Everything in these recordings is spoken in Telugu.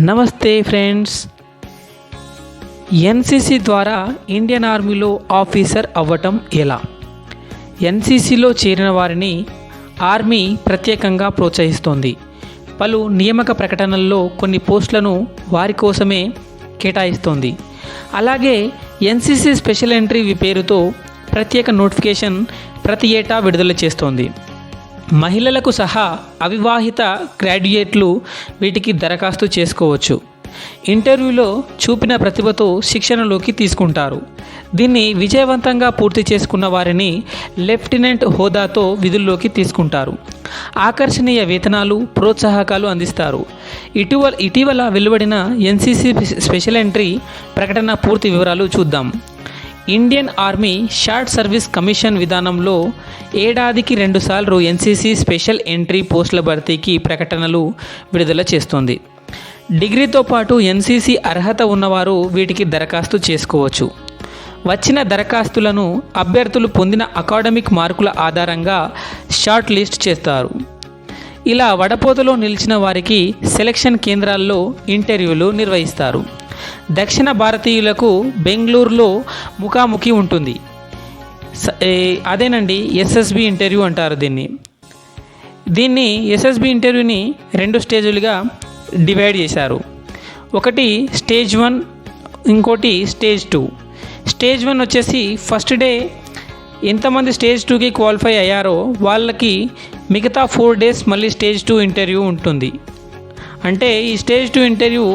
నమస్తే ఫ్రెండ్స్. ఎన్సీసీ ద్వారా ఇండియన్ ఆర్మీలో ఆఫీసర్ అవ్వటం ఎలా? ఎన్సీసీలో చేరిన వారిని ఆర్మీ ప్రత్యేకంగా ప్రోత్సహిస్తోంది. పలు నియామక ప్రకటనల్లో కొన్ని పోస్టులను వారి కోసమే కేటాయిస్తోంది. అలాగే ఎన్సీసీ స్పెషల్ ఎంట్రీ పేరుతో ప్రత్యేక నోటిఫికేషన్ ప్రతి ఏటా విడుదల చేస్తోంది. మహిళలకు సహా అవివాహిత గ్రాడ్యుయేట్లు వీటికి దరఖాస్తు చేసుకోవచ్చు. ఇంటర్వ్యూలో చూపిన ప్రతిభతో శిక్షణలోకి తీసుకుంటారు. దీన్ని విజయవంతంగా పూర్తి చేసుకున్న వారిని లెఫ్టినెంట్ హోదాతో విధుల్లోకి తీసుకుంటారు. ఆకర్షణీయ వేతనాలు, ప్రోత్సాహకాలు అందిస్తారు. ఇటీవల వెలువడిన ఎన్సీసీ స్పెషల్ ఎంట్రీ ప్రకటన పూర్తి వివరాలు చూద్దాం. Indian army short service commission విధానంలో ఏడాదికి 2 సార్లు ఎన్సీసీ స్పెషల్ ఎంట్రీ పోస్టుల భర్తీకి ప్రకటనలు విడుదల చేస్తోంది. డిగ్రీతో పాటు ఎన్సీసీ అర్హత ఉన్నవారు వీటికి దరఖాస్తు చేసుకోవచ్చు. వచ్చిన దరఖాస్తులను అభ్యర్థులు పొందిన అకాడమిక్ మార్కుల ఆధారంగా షార్ట్ లిస్ట్ చేస్తారు. ఇలా వడపోతలో నిలిచిన వారికి సెలక్షన్ కేంద్రాల్లో ఇంటర్వ్యూలు నిర్వహిస్తారు. దక్షిణ భారతీయులకు బెంగళూరులో ముఖాముఖి ఉంటుంది. అదేనండి ఎస్ఎస్బి ఇంటర్వ్యూ అంటారు దీన్ని ఎస్ఎస్బి ఇంటర్వ్యూని 2 స్టేజులుగా డివైడ్ చేశారు. ఒకటి స్టేజ్ 1, ఇంకోటి స్టేజ్ 2. స్టేజ్ 1 వచ్చేసి ఫస్ట్ డే ఎంతమంది స్టేజ్ 2కి క్వాలిఫై అయ్యారో వాళ్ళకి మిగతా 4 డేస్ మళ్ళీ స్టేజ్ 2 ఇంటర్వ్యూ ఉంటుంది. అంటే ఈ స్టేజ్ 2 ఇంటర్వ్యూ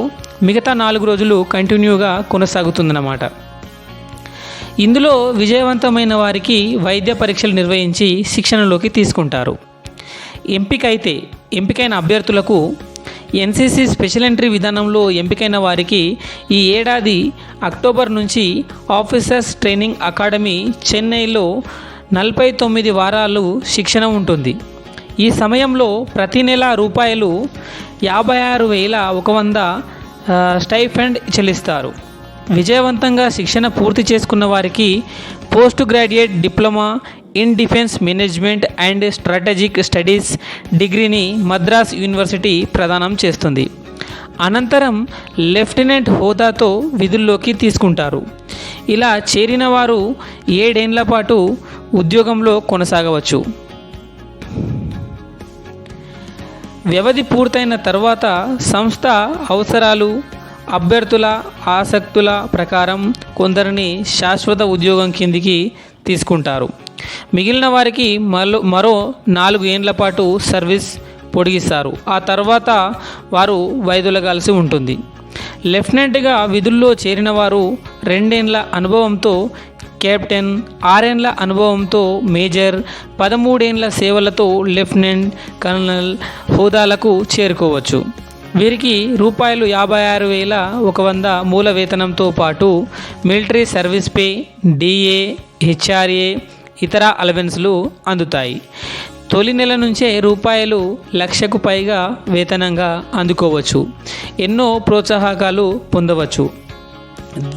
మిగతా 4 రోజులు కంటిన్యూగా కొనసాగుతుందన్నమాట. ఇందులో విజయవంతమైన వారికి వైద్య పరీక్షలు నిర్వహించి శిక్షణలోకి తీసుకుంటారు. ఎంపికైన అభ్యర్థులకు ఎన్సీసీ స్పెషల్ ఎంట్రీ విధానంలో ఎంపికైన వారికి ఈ ఏడాది అక్టోబర్ నుంచి ఆఫీసర్స్ ట్రైనింగ్ అకాడమీ చెన్నైలో 49 వారాలు శిక్షణ ఉంటుంది. ఈ సమయంలో ప్రతి నెల రూపాయలు 56,100 స్టైఫండ్ చెల్లిస్తారు. విజయవంతంగా శిక్షణ పూర్తి చేసుకున్న వారికి post graduate diploma in defence management and strategic studies డిగ్రీని మద్రాస్ యూనివర్సిటీ ప్రదానం చేస్తుంది. అనంతరం లెఫ్టినెంట్ హోదాతో విధుల్లోకి తీసుకుంటారు. ఇలా చేరిన వారు 7 ఏళ్ల పాటు ఉద్యోగంలో కొనసాగవచ్చు. వ్యవధి పూర్తయిన తర్వాత సంస్థ అవసరాలు, అభ్యర్థుల ఆసక్తుల ప్రకారం కొందరిని శాశ్వత ఉద్యోగం కిందికి తీసుకుంటారు. మిగిలిన వారికి మరో 4 ఏళ్ల పాటు సర్వీస్ పొడిగిస్తారు. ఆ తర్వాత వారు వైదొలగాల్సి ఉంటుంది. లెఫ్టినెంట్గా విధుల్లో చేరిన వారు 2 ఏళ్ల అనుభవంతో కెప్టెన్, 6 ఏళ్ల అనుభవంతో మేజర్, 13 ఏళ్ల సేవలతో లెఫ్టినెంట్ కర్నల్ హోదాలకు చేరుకోవచ్చు. వీరికి రూపాయలు 56,100 మూల వేతనంతో పాటు military service pay, DA, HRA, ఇతర అలవెన్స్లు అందుతాయి. తొలి నెల నుంచే రూపాయలు 1,00,000కు పైగా వేతనంగా అందుకోవచ్చు. ఎన్నో ప్రోత్సాహకాలు పొందవచ్చు.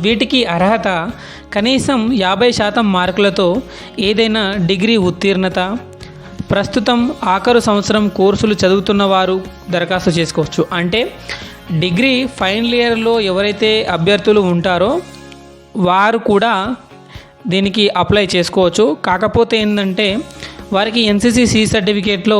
వీటికి అర్హత కనీసం 50% మార్కులతో ఏదైనా డిగ్రీ ఉత్తీర్ణత, ప్రస్తుతం ఆఖరు సంవత్సరం కోర్సులు చదువుతున్న వారు దరఖాస్తు చేసుకోవచ్చు. అంటే డిగ్రీ ఫైనల్ ఇయర్లో ఎవరైతే అభ్యర్థులు ఉంటారో వారు కూడా దీనికి అప్లై చేసుకోవచ్చు. కాకపోతే ఏంటంటే వారికి ఎన్సీసీ సర్టిఫికేట్లో